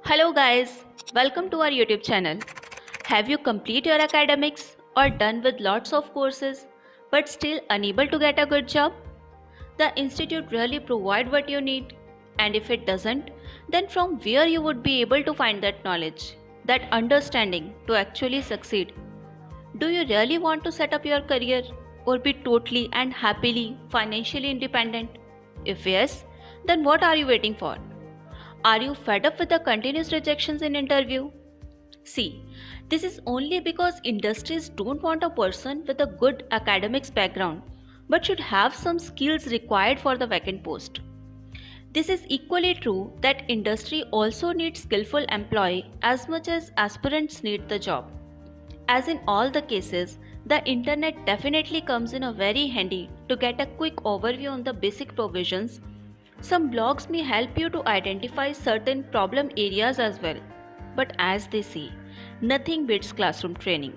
Hello guys, welcome to our YouTube channel. Have you completed your academics or done with lots of courses but still unable to get a good job? The institute really provide what you need, and if it doesn't, then from where you would be able to find that knowledge, that understanding to actually succeed? Do you really want to set up your career or be totally and happily financially independent? If yes, then what are you waiting for? Are you fed up with the continuous rejections in interview? See, this is only because industries don't want a person with a good academics background but should have some skills required for the vacant post. This is equally true that industry also needs skillful employee as much as aspirants need the job. As in all the cases, the internet definitely comes in a very handy to get a quick overview on the basic provisions. Some blogs may help you to identify certain problem areas as well. But as they say, nothing beats classroom training.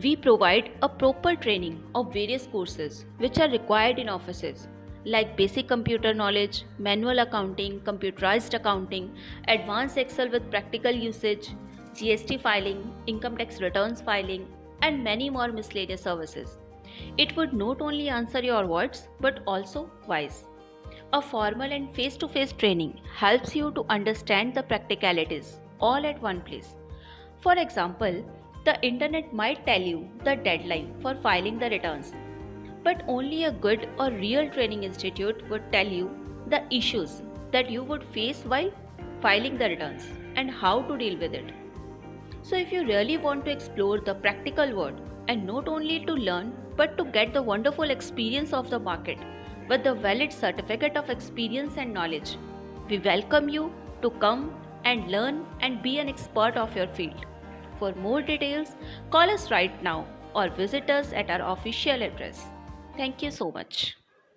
We provide a proper training of various courses which are required in offices like basic computer knowledge, manual accounting, computerized accounting, advanced Excel with practical usage, GST filing, income tax returns filing, and many more miscellaneous services. It would not only answer your words but also whys. A formal and face-to-face training helps you to understand the practicalities all at one place. For example, the internet might tell you the deadline for filing the returns, but only a good or real training institute would tell you the issues that you would face while filing the returns and how to deal with it. So if you really want to explore the practical world and not only to learn but to get the wonderful experience of the market with the valid certificate of experience and knowledge, we welcome you to come and learn and be an expert of your field. For more details, call us right now or visit us at our official address. Thank you so much.